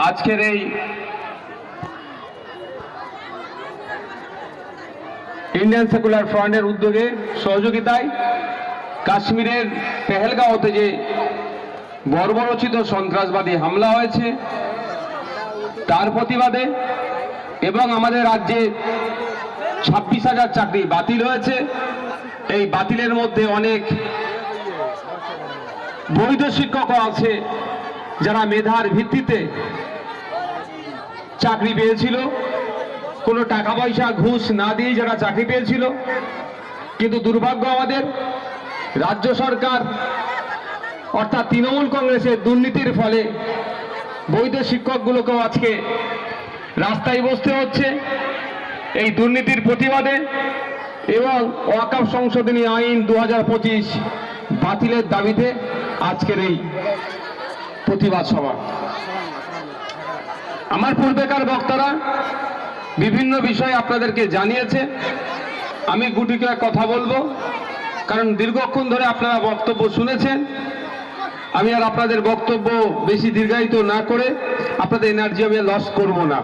আজকের এই Indian secular ফ্রন্টের উদ্যোগে সহযোগিতায় কাশ্মীরের পেহেলগাঁওতে যে বর্বরচিত সন্ত্রাসবাদী হামলা হয়েছে তার প্রতিবাদে এবং আমাদের রাজ্যে 26,000 চাকরি বাতিল হয়েছে। এই বাতিলের মধ্যে অনেক বৈধ শিক্ষকও আছে যারা মেধার ভিত্তিতে চাকরি পেয়েছিল, কোনো টাকা পয়সা ঘুষ না দিয়ে যারা চাকরি পেয়েছিল। কিন্তু দুর্ভাগ্য আমাদের রাজ্য সরকার অর্থাৎ তৃণমূল কংগ্রেসের দুর্নীতির ফলে বৈধ শিক্ষকগুলোকেও আজকে রাস্তায় বসতে হচ্ছে এই দুর্নীতির প্রতিবাদে এবং ওয়াকফ সংশোধনী আইন 2025 বাতিলের দাবিতে আজকের এই প্রতিবাদ সভা। আমার পূর্বেকার বক্তারা বিভিন্ন বিষয় আপনাদেরকে জানিয়েছে। আমি গুটি কয়েক কথা বলবো, কারণ দীর্ঘক্ষণ ধরে আপনারা বক্তব্য শুনেছেন। আমি আর আপনাদের বক্তব্য বেশি দীর্ঘায়িত না করে আপনাদের এনার্জি আমি লস করব না।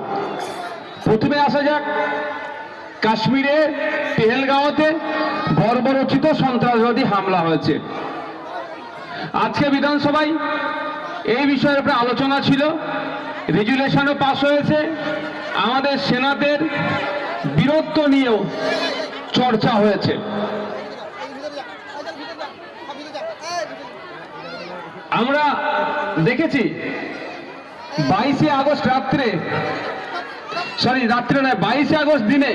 প্রথমে আসা যাক কাশ্মীরে পেহেলগাঁওতে বর্বরচিত সন্ত্রাসবাদী হামলা হয়েছে। আজকে বিধানসভায় এই বিষয়ের উপরে আলোচনা ছিল, রেজুলেশনও পাস হয়েছে, আমাদের সেনাদের বীরত্ব নিয়েও চর্চা হয়েছে। আমরা দেখেছি 22শে আগস্ট রাত্রে নয় 22শে আগস্ট দিনে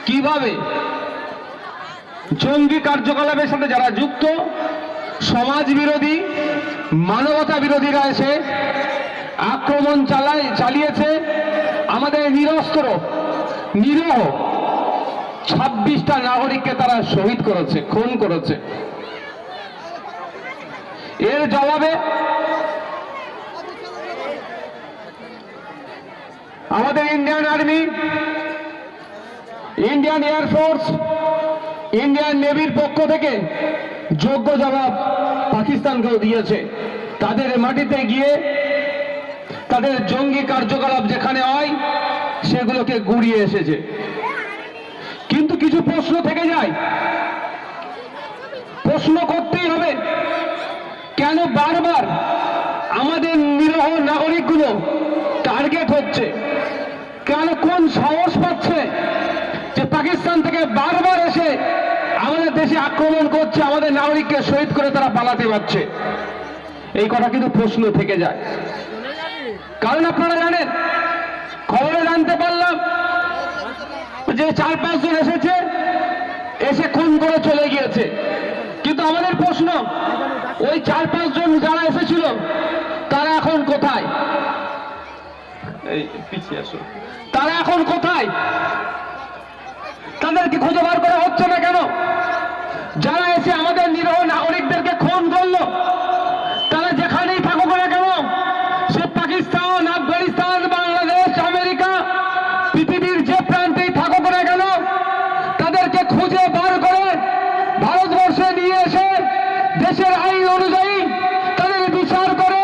কিভাবে জঙ্গি কার্যকলাপের সাথে যারা যুক্ত সমাজ বিরোধী মানবতা বিরোধীরা এসে আক্রমণ চালিয়েছে। আমাদের নিরস্ত্র নিরীহ 26টা নাগরিককে তারা শহীদ করেছে, খুন করেছে। এর জবাবে আমাদের Indian army, Indian air force, Indian নেভির পক্ষ থেকে যোগ্য জবাব পাকিস্তানকেও দিয়েছে। তাদের মাটিতে গিয়ে তাদের জঙ্গি কার্যকলাপ যেখানে হয় সেগুলোকে গুড়িয়ে এসেছে। কিন্তু কিছু প্রশ্ন থেকে যায়, প্রশ্ন করতেই হবে, কেন বারবার আমাদের নিরীহ নাগরিকগুলো টার্গেট হচ্ছে? কেন, কোন সাহস পাচ্ছে যে পাকিস্তান থেকে বারবার এসে আমাদের দেশে আক্রমণ করছে, আমাদের নাগরিককে শহীদ করে তারা পালাতে পারছে? এই কথা কিন্তু প্রশ্ন থেকে যায়। কারণ আপনারা জানেন, খবরে জানতে পারলাম যে 4-5 জন এসেছে, এসে খুন করে চলে গিয়েছে। কিন্তু আমাদের প্রশ্ন, ওই 4-5 জন যারা এসেছিল তারা এখন কোথায়? তারা এখন কোথায়? তাদেরকে খুঁজে বার করা হচ্ছে না কেন? যারা এসে আমাদের নিরীহ নাগরিকদেরকে খুন করলো তারা যেখানেই থাকুক না কেন, সে পাকিস্তান, আফগানিস্তান, বাংলাদেশ, আমেরিকা, পৃথিবীর যে প্রান্তেই থাকুক না কেন, তাদেরকে খুঁজে বার করে ভারতবর্ষে নিয়ে এসে দেশের আইন অনুযায়ী তাদের বিচার করে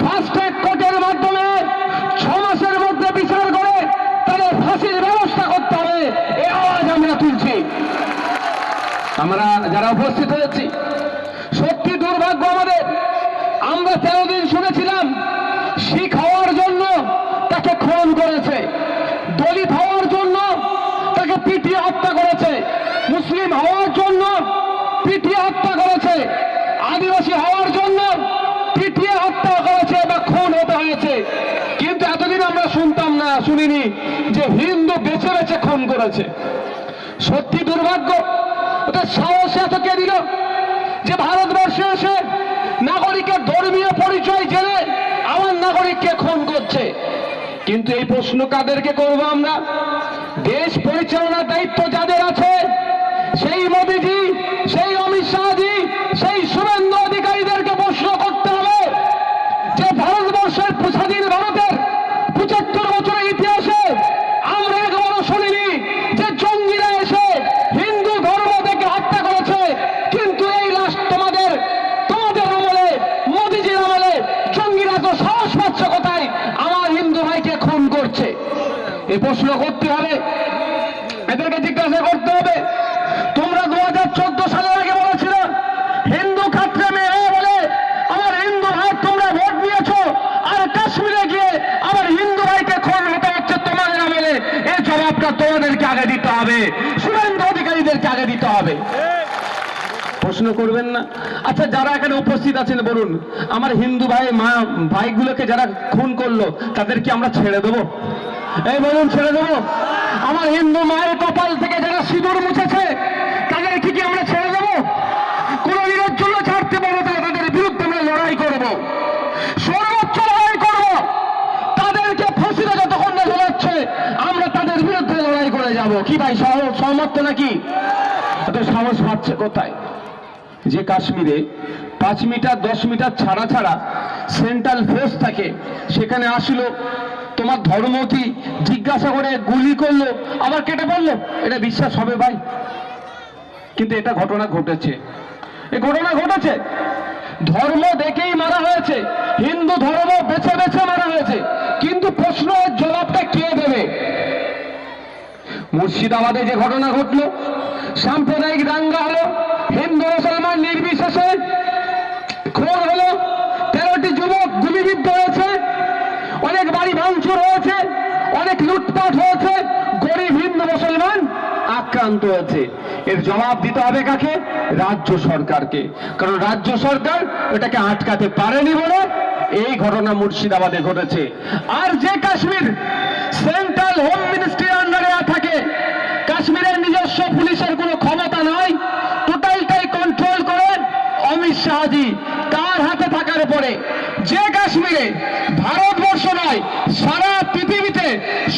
ফাস্ট ট্র্যাক কোর্টের মাধ্যমে 6 মাসের মধ্যে বিচার করে তাদের ফাঁসির ব্যবস্থা করতে হবে। এই আওয়াজ আমরা তুলছি, আমরা যারা উপস্থিত হয়েছি। সত্যি দুর্ভাগ্য আমাদের, আমরা 13 দিন শুনেছিলাম শিখ হওয়ার জন্য তাকে খুন করেছে, দলিত হওয়ার জন্য তাকে পিটিয়ে হত্যা করেছে, মুসলিম হওয়ার জন্য পিটিয়ে হত্যা করেছে, আদিবাসী হওয়ার জন্য পিটিয়ে হত্যা করেছে বা খুন হতে হয়েছে। কিন্তু এতদিন আমরা শুনতাম না, শুনিনি যে হিন্দু বেছে বেছে খুন করেছে। সত্যি দুর্ভাগ্য, ওদের সাহস এত কে দিল যে ভারতবর্ষে এসে নাগরিকের ধর্মীয় পরিচয় জেনে আমার নাগরিককে খুন করছে? কিন্তু এই প্রশ্ন কাদেরকে করবো আমরা? দেশ পরিচালনার দায়িত্ব যাদের আছে, সেই মোদীজি, সেই অমিত শাহজি, সেই শুভেন্দু অধিকারীদেরকে প্রশ্ন করতে হবে যে ভারতবর্ষের স্বাধীন ভারতের 75 বছরের ইতিহাসে আমরা একবারও শুনিনি যে জঙ্গিরা এসে হিন্দু ধর্ম থেকে হত্যা করেছে। কিন্তু এই লাস্ট তোমাদের আমলে, মোদীজির আমলে জঙ্গিরা তো সাহস পাচ্ছে কোথায়? আমার এই প্রশ্ন করতে হবে, এদেরকে জিজ্ঞাসা করতে হবে। তোমরা 2014 সালের আগে বলেছিল হিন্দু খাত্রে মেয়ে বলে আমার হিন্দু ভাই তোমরা ভোট দিয়েছো, আর কাশ্মীরে গিয়ে আমার হিন্দু ভাইকে খুন হতে হচ্ছে তোমাদের আমলে। এই জবাবটা তোমাদেরকে আগে দিতে হবে, শুভেন্দু অধিকারীদেরকে আগে দিতে হবে। প্রশ্ন করবেন না? আচ্ছা, যারা এখানে উপস্থিত আছেন বলুন, আমার হিন্দু ভাইগুলোকে যারা খুন করলো তাদেরকে আমরা ছেড়ে দেবো? এই বলুন, ছেড়ে দেবো? আমার হিন্দু মায়ের কপাল থেকে যারা সিঁদুর মুছেছে তাদেরকে কি আমরা ছেড়ে দেবো? কোন বিরোধ জন্য ছাড়তে পারবো, তাদের বিরুদ্ধে আমরা লড়াই করব, সর্বোচ্চ লড়াই করব। তাদেরকে ফাঁসিতে যতক্ষণ না ঝোলাচ্ছে আমরা তাদের বিরুদ্ধে লড়াই করে যাব। কি ভাই, সহমত তো নাকি? এত সাহস পাচ্ছে কোথায়? যে কাশ্মীরে 5 মিটার 10 মিটার ছাড়া ছাড়া সেন্ট্রাল ফোর্স থাকে, সেখানে আসলো, তোমার ধর্ম কি জিজ্ঞাসা করে গুলি করলো, আবার কেটে পড়লো, এটা বিশ্বাস হবে ভাই? কিন্তু এটা ঘটনা ঘটেছে, এই ঘটনা ঘটেছে। ধর্ম দেখেই মারা হয়েছে, হিন্দু ধর্ম বেছে বেছে মারা হয়েছে, কিন্তু প্রশ্নের জবাবটা কে দেবে? মুর্শিদাবাদে যে ঘটনা ঘটলো, সাম্প্রদায়িক দাঙ্গা হলো, হিন্দু মুসলমান নির্বিশেষে খুন হলো, 13টি যুবক গুলিবিদ্ধ হয়েছে, অনেক বাড়ি ভাঙচুর হয়েছে, অনেক লুটপাট হয়েছে, গরিব হিন্দু মুসলমান আক্রান্ত হয়েছে। এর জবাব দিতে হবে কাকে? রাজ্য সরকারকে। কারণ রাজ্য সরকার এটাকে আটকাতে পারেনি বলে এই ঘটনা মুর্শিদাবাদে ঘটেছে। আর যে কাশ্মীর সেন্ট্রাল হোম মিনিস্ট্রির আন্ডারে থাকে, কাশ্মীরের নিজস্ব পুলিশের কোনো ক্ষমতা নয়, টোটালটাই কন্ট্রোল করেন অমিত শাহজি, তার হাতে থাকার পরে যে কাশ্মীরে ভারতবর্ষ নয় সারা পৃথিবীতে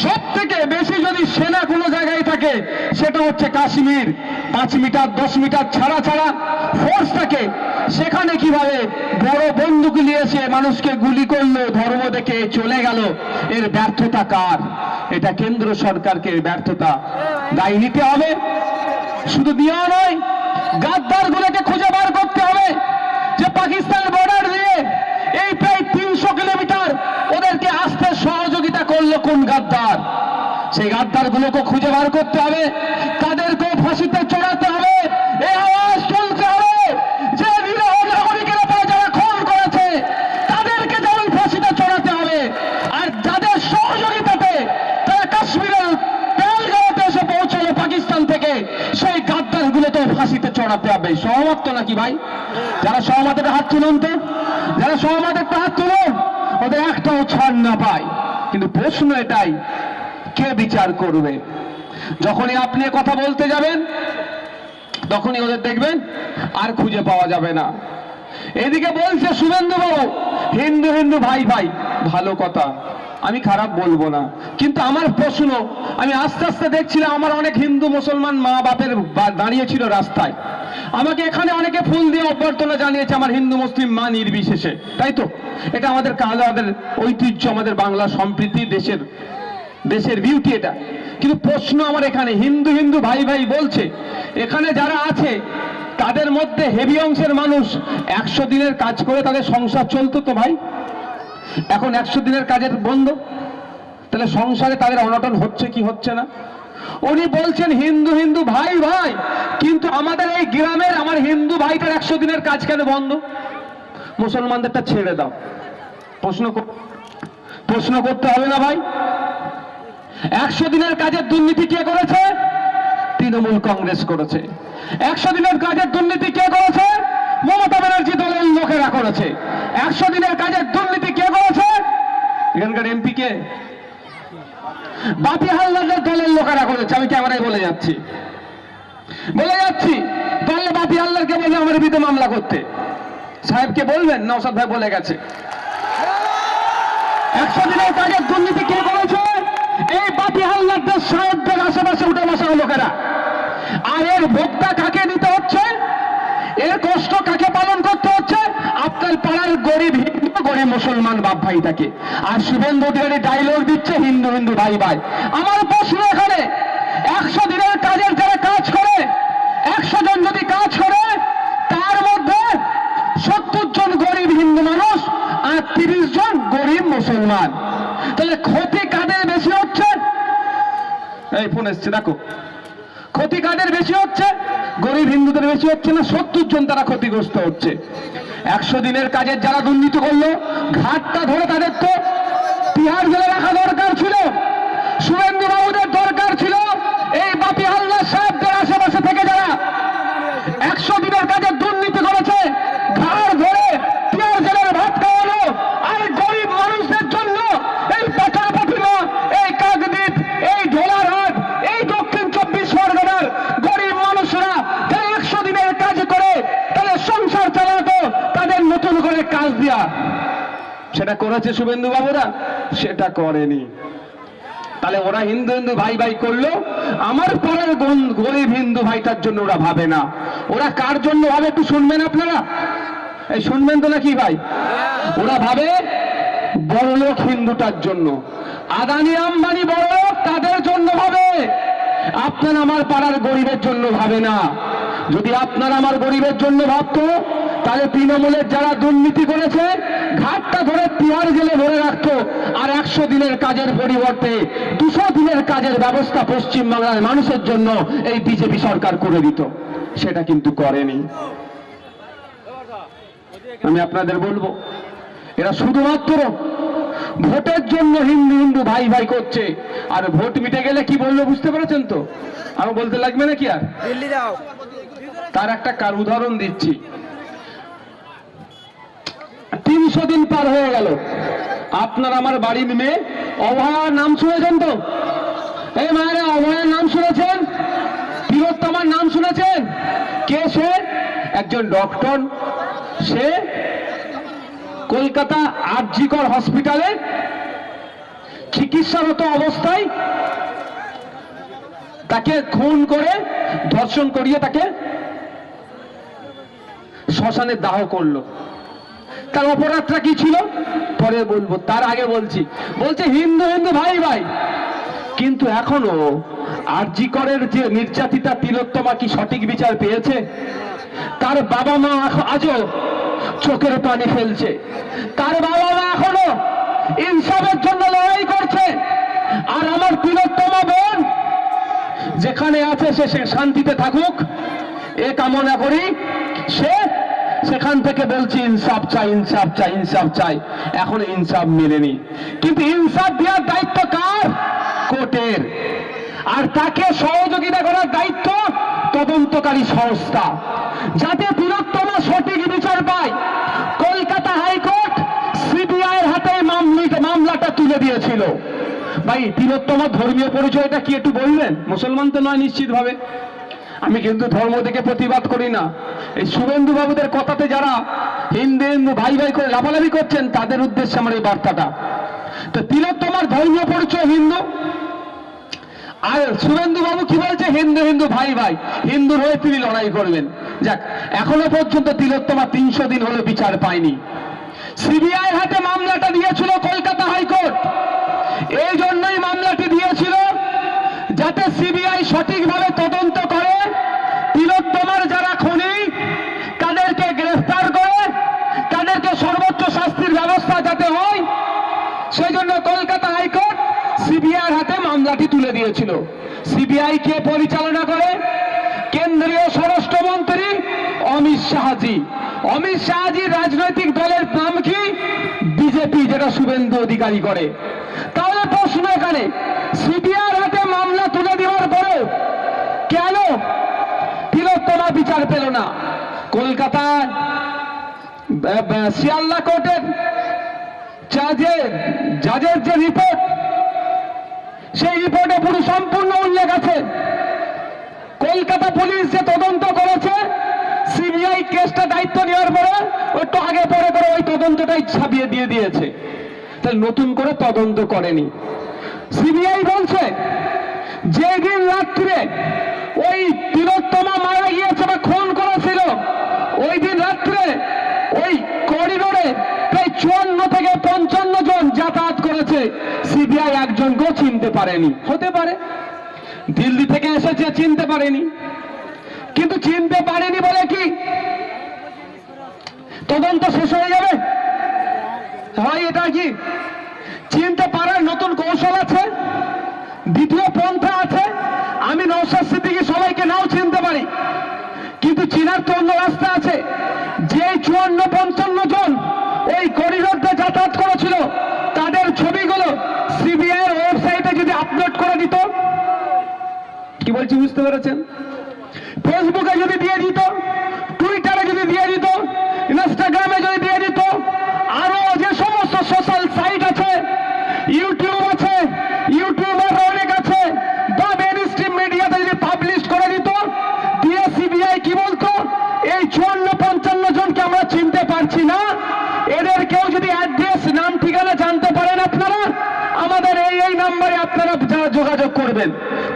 সব থেকে বেশি যদি সেনা কোনো জায়গায় থাকে সেটা হচ্ছে কাশ্মীর। 5 মিটার 10 মিটার ছাড়া ছাড়া ফোর্স থাকে, সেখানে কিভাবে বড় বন্দুক নিয়ে এসে মানুষকে গুলি করলো, ধর্ম দেখে চলে গেল? এর ব্যর্থতা কার? এটা কেন্দ্র সরকারকে ব্যর্থতা দায়ী নিতে হবে। শুধু দেওয়া নয়, গাদ্দার গুলোকে খুঁজে বার করতে হবে যে পাকিস্তান বর্ডার দিয়ে এই প্রায় 300 কিলোমিটার ওদেরকে আসতে সহযোগিতা করলো কোন গাদ্দার? সেই গাদ্দার গুলোকে খুঁজে বার করতে হবে, তাদেরকেও ফাঁসিতে চড়াতে হবে। এই আওয়াজ চলতে হবে যে নিরীহ নাগরিকের উপর যারা খুন করেছে তাদেরকে যেমন ফাঁসিতে চড়াতে হবে, আর যাদের সহযোগিতাতে তারা কাশ্মীরের পেহেলগাঁওতে এসে পৌঁছলো পাকিস্তান থেকে, সেই গাদ্দার গুলো তো ফাঁসিতে চড়াতে হবে। সহমত তো নাকি ভাই? যারা সহমতের হাত তুলুন তো, যারা সহমতের হাত তুলুন, ওদের একটাও ছাড় না পায়। কিন্তু প্রশ্ন এটাই, কে বিচার করবে? যখনই আপনি কথা বলতে যাবেন তখনই ওদের দেখবেন আর খুঁজে পাওয়া যাবে না। এদিকে বলছে শুভেন্দু বাবু হিন্দু হিন্দু ভাই ভাই, ভালো কথা, আমি খারাপ বলবো না, কিন্তু আমার প্রশ্ন, আমি আস্তে আস্তে দেখছিলাম আমার অনেক হিন্দু মুসলমান মা বাপের দাঁড়িয়েছিল রাস্তায়, আমাকে এখানে অনেকে ফুল দিয়ে অভ্যর্থনা জানিয়েছে, আমার হিন্দু মুসলিম মা নির্বিশেষে, তাই তো? এটা আমাদের আমাদের ঐতিহ্য, আমাদের বাংলা সম্প্রীতি, দেশের বিউটি এটা। কিন্তু প্রশ্ন আমার এখানে, হিন্দু হিন্দু ভাই ভাই বলছে, এখানে যারা আছে তাদের মধ্যে হেভি অংশের মানুষ 100 দিনের কাজ করে তাদের সংসার চলতো তো ভাই, এখন 100 দিনের কাজের বন্ধ, তাহলে সংসারে তাদের অনটন হচ্ছে কি হচ্ছে না? উনি বলছেন হিন্দু হিন্দু ভাই ভাই, কিন্তু আমাদের এই গ্রামের আমার হিন্দু ভাইটার 100 দিনের কাজ কেন বন্ধ? মুসলমানদেরটা ছেড়ে দাও। প্রশ্ন করতে হবে না ভাই? 100 দিনের কাজের দুর্নীতি কে করেছে? তৃণমূল কংগ্রেস করেছে। 100 দিনের কাজের দুর্নীতি কে করেছে? মমতা ব্যানার্জি দলের লোকেরা করেছে। 100 দিনের কাজের দুর্নীতি কে করেছে? এখানকার এমপি কে? বাপি হালদারের দলের লোকেরা করেছে। আমি ক্যামেরায় বলে যাচ্ছি, তাহলে বাপি হালদারকে বলে আমার বিরুদ্ধে মামলা করতে। সাহেবকে বলবেন, নওশাদ ভাই বলে গেছে। 100 দিনের কাজের দুর্নীতি কে করেছে? এই বাপি হালদারদের সাহেবদের আশেপাশে উঠে বসা লোকেরা। আর এর ভোগটা কাকে নিতে হচ্ছে? এর কষ্ট কাকে পালন করতে হচ্ছে? আপনার পাড়ার গরিব হিন্দু গরিব মুসলমান বাপ ভাইটাকে। আর শুভেন্দু অধিকারী ডায়লগ দিচ্ছে হিন্দু হিন্দু ভাই ভাই। আমার প্রশ্ন এখানে, 100 দিনের কাজের যারা কাজ করে, 100 জন যদি কাজ করে, তার মধ্যে 70 জন গরিব হিন্দু মানুষ আর 30 জন গরিব মুসলমান, তাহলে ক্ষতি কাদের বেশি হচ্ছে? এই ফোন এসছে দেখো, ক্ষতি কাদের বেশি হচ্ছে? গরিব হিন্দুদের বেশি হচ্ছে না? 70 জন তারা ক্ষতিগ্রস্ত হচ্ছে। 100 দিনের কাজের যারা দুর্নীতি করলো, ঘাটটা ধরে তাদের তো তিহার জেলে রাখা দরকার ছিল। শুভেন্দু বাবুদের দরকার ছিল এই বাপি হালদার সাহেবদের আশেপাশে থেকে যারা 100 দিনের কাজের দুর্নীতি করেছে, ঘাড় ধরে তিহার জেলের ভাত খাওয়ানো। আর গরিব মানুষদের জন্য এই পাচারপাতিমা, এই কাকদ্বীপ, এই ঢোলারহাট, এই দক্ষিণ 24 পরগনার গরিব মানুষরা যারা 100 দিনের কাজ করে তাদের সংসার চালাতো, তাদের নতুন করে কাজ দেয়া, সেটা করেছে শুভেন্দু বাবুরা? সেটা করেনি। তাহলে ওরা হিন্দু হিন্দু ভাই ভাই করলো, আমার পাড়ার গরিব হিন্দু ভাইটার জন্য ওরা ভাবে না। ওরা কার জন্য ভাবে একটু শুনবেন আপনারা, এই শুনবেন তো নাকি ভাই? ওরা ভাবে বড়লোক হিন্দুটার জন্য, আদানি আম্বানি বড়লোক তাদের জন্য ভাবে। আপনার আমার পাড়ার গরিবের জন্য ভাবে না। যদি আপনার আমার গরিবের জন্য ভাবতো, তাহলে তৃণমূলের যারা দুর্নীতি করেছে ঘাটটা ধরে তিহার জেলে ধরে রাখতো, আর 100 দিনের কাজের পরিবর্তে 200 দিনের কাজের ব্যবস্থা পশ্চিমবাংলার মানুষের জন্য এই বিজেপি সরকার করে দিত। সেটা কিন্তু করেনি। আমি আপনাদের বলবো, এরা শুধুমাত্র ভোটের জন্য হিন্দু হিন্দু ভাই ভাই করছে। আর ভোট মিটে গেলে কি বললো বুঝতে পেরেছেন তো? আমি বলতে লাগবে নাকি আর? তার একটা উদাহরণ দিচ্ছি। 300 দিন পার হয়ে গেল, আপনার আমার বাড়ির মেয়ে অভয়ার নাম শুনেছেন তো? এই মায়েরা অভয়ার নাম শুনেছেন? তিলোত্তমার নাম শুনেছেন? কে সে? একজন ডক্টর। সে কলকাতা আর.জি. কর হসপিটালে চিকিৎসারত অবস্থায় তাকে খুন করে ধর্ষণ করিয়ে তাকে শ্মশানে দাহ করলো। তার অপরাধটা কি ছিল পরে বলবো, তার আগে বলছে হিন্দু হিন্দু ভাই ভাই। কিন্তু এখনো আর.জি. করের যে নির্যাতিতা তিলোত্তমা কি সঠিক বিচার পেয়েছে? তার বাবা মা আজও চোখের পানি ফেলছে। তার বাবা মা এখনো ইনসাফের জন্য লড়াই করছে। আর আমার তিলোত্তমা বোন যেখানে আছে সে শান্তিতে থাকুক, এ কামনা করি। সে সেখান থেকে বলছি ইনসাফ চাই, ইনসাফ চাই, ইনসাফ চাই। এখন ইনসাফ মেলেনি, কিন্তু ইনসাফ দেওয়ার দায়িত্ব কার? কোর্টের। আর তাকে সহযোগিতা করার দায়িত্ব তদন্তকারী সংস্থা, যাতে তিলোত্তমা সঠিক বিচার পায়। কলকাতা হাইকোর্ট সিবিআই এর হাতে মামলাটা তুলে দিয়েছিল। ভাই, তিলোত্তমার ধর্মীয় পরিচয়টা কি একটু বলবেন? মুসলমান তো নয় নিশ্চিত ভাবে। আমি কিন্তু ধর্ম থেকে প্রতিবাদ করি না। এই শুভেন্দু বাবুদের কথাতে যারা হিন্দু হিন্দু ভাই ভাই করে লাফালাফি করছেন, তাদের উদ্দেশ্যে আমার এই বার্তাটা। তো তিলোত্তমার ধর্মীয় পরিচয় হিন্দু, আর শুভেন্দু বাবু কি বলছে? হিন্দু হিন্দু ভাই ভাই, হিন্দুর হয়ে তিনি লড়াই করবেন। যাক, এখনো পর্যন্ত তিলোত্তমা 300 দিন হলো বিচার পায়নি। সিবিআই হাতে মামলাটা দিয়েছিল কলকাতা হাইকোর্ট। এই জন্যই মামলাটি দিয়েছিল যাতে সিবিআই সঠিকভাবে তদন্ত করে, তিলোত্তমার যারা খুনি তাদেরকে গ্রেফতার করে, তাদেরকে সর্বোচ্চ শাস্তির ব্যবস্থা যাতে হয়। সেই জন্য কলকাতা হাইকোর্ট সিবিআই হাতে মামলাটি তুলে দিয়েছিল। সিবিআই কে পরিচালনা করে? কেন্দ্রীয় স্বরাষ্ট্রমন্ত্রী অমিত শাহজি। অমিত শাহজির রাজনৈতিক দলের নাম কি? বিজেপি, যেটা শুভেন্দু অধিকারী করে। তাহলে প্রশ্ন এখানে, সিবিআই হাতে মামলা তুলে দেওয়ার পরে কেন তিলোত্তমা বিচার পেল না? কলকাতার শিয়ালদা কোর্টের জাজের যে রিপোর্ট, সেই রিপোর্টে পুরো সম্পূর্ণ উল্লেখ আছে। কলকাতা পুলিশ যে তদন্ত করেছে, সিবিআই কেসটা দায়িত্ব নেওয়ার পরে একটু আগে পরে করে ওই তদন্তটাই ছাপিয়ে দিয়ে দিয়েছে। তাহলে নতুন করে তদন্ত করেনি। সিবিআই বলছে যেদিন রাত্রে ওই তিলোত্তমা মারা গিয়েছে বা খুন করেছিল, ওই দিন রাত্রে ওই করিডোরে প্রায় 54 থেকে 55 জন যাতায়াত করেছে। সিবিআই একজনকেও চিনতে পারেনি। হতে পারে দিল্লি থেকে এসেছে, চিনতে পারেনি। কিন্তু চিনতে পারেনি বলে কি তদন্ত শেষ হয়ে যাবে? হয় এটা কি চিনতে পারার নতুন কৌশল আছে, দ্বিতীয় পন্থা আছে? চিনার তো অন্য রাস্তা আছে। যে 54-55 জন ওই করিডোর দিয়ে যাতায়াত করেছিল তাদের ছবিগুলো সিবিআই এর ওয়েবসাইটে যদি আপলোড করে দিত, কি বলছি বুঝতে পেরেছেন? ফেসবুকে যদি দিয়ে দিত, টুইটারে যদি দিয়ে দিত, ইনস্টাগ্রামে যদি দিয়ে দিত, আরো যে সমস্ত সোশ্যাল সাইট আছে, ইউটিউব আছে, ইউটিউবার অনেক আছে, বা মেইন স্ট্রিম মিডিয়াতে যদি পাবলিশ করে দিত, দিয়ে সিবিআই কি বলতো, এই 54-55 জনকে আমরা চিনতে পারছি না, এদের কেউ যদি অ্যাড্রেস, নাম, ঠিকানা জানতে পারেন আপনারা, আমাদের এই নাম্বারে আপনারা যোগাযোগ করবেন।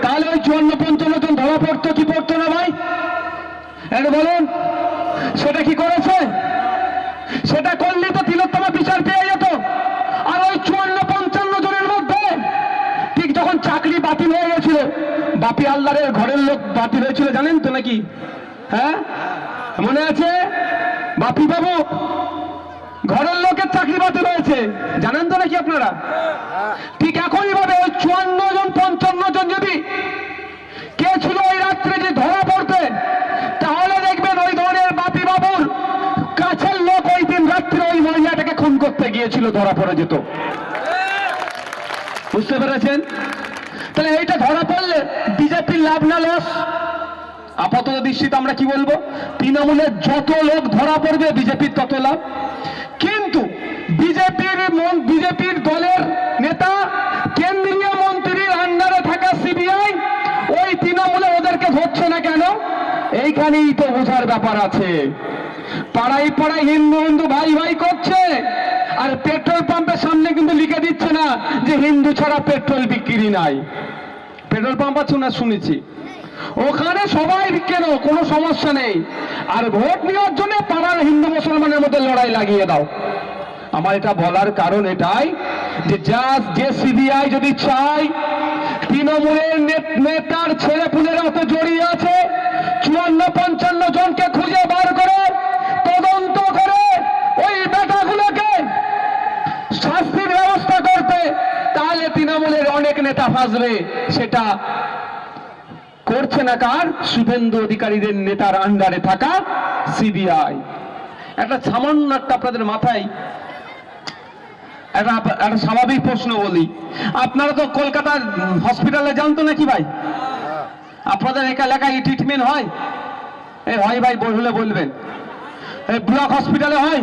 তাহলে ওই 54-55 জন ধরা পড়তো কি পড়তো না ভাই? এটা বলুন, সেটা কি করেছে? সেটা করলে তো তিলোত্তমা বিচার পেয়ে যেত। আর ওই 54-55 জনের মধ্যে ঠিক যখন চাকরি বাতিল হয়ে গেছিল, বাপি হালদারের ঘরের লোক বাতিল হয়েছিল, জানেন তো নাকি? হ্যাঁ, মনে আছে? বাপি বাবু ঘরের লোকের চাকরি বাতিল হয়েছে, জানেন তো নাকি আপনারা? ঠিক একই ভাবে ওই 54-55 জন যদি কে ছিল ওই রাত্রে যে ধরা পড়তে, তাহলে দেখবেন ওই ধরনের বাপি বাবুর কাছের লোক ওই দিন রাত্রে ওই মহিলাটাকে খুন করতে গিয়েছিল, ধরা পড়ে যেত। বুঝতে পেরেছেন? তাহলে এইটা ধরা পড়লে বিজেপির লাভ না লস? আপাতত দৃষ্টিতে আমরা কি বলবো, তৃণমূলের যত লোক ধরা পড়বে বিজেপির তত লাভ। কিন্তু বিজেপির দলের নেতা, কেন্দ্রীয় মন্ত্রীর আন্ডারে থাকা সিবিআই ওই তৃণমূলে ওদেরকে ধরছে না কেন? এইখানেই তো বোঝার ব্যাপার আছে। পাড়ায় পাড়ায় হিন্দু হিন্দু ভাই ভাই করছে, আর পেট্রোল পাম্পের সামনে কিন্তু লিখে দিচ্ছে না যে হিন্দু ছাড়া পেট্রোল বিক্রি নাই। পেট্রোল পাম্প আছে না, শুনেছি ওখানে সবাই কেন, কোনো সমস্যা নেই। আর ভোট নেওয়ার জন্য পাড়ার হিন্দু মুসলমানের মধ্যে লড়াই লাগিয়ে দাও। আমার এটা বলার কারণ এটাই যে সিবিআই যদি চায় তৃণমূলের নেতার ছেলে পুলেরা তো জড়িয়ে আছে, 54-55 জনকে খুঁজে বার করে তদন্ত করে ওই বেটাগুলোকে শাস্তির ব্যবস্থা করতে, তাহলে তৃণমূলের অনেক নেতা ফাঁসবে। সেটা করছে না কার? শুভেন্দু অধিকারীদের নেতার আন্ডারে থাকা সিবিআই। একটা সামান্য একটা আপনাদের মাথায় একটা স্বাভাবিক প্রশ্ন বলি, আপনারা তো কলকাতার হসপিটালে যান তো নাকি ভাই? আপনাদের এলাকায় ট্রিটমেন্ট হয়? এই হয় ভাই, বললে বলবেন। এই ব্লক হসপিটালে হয়?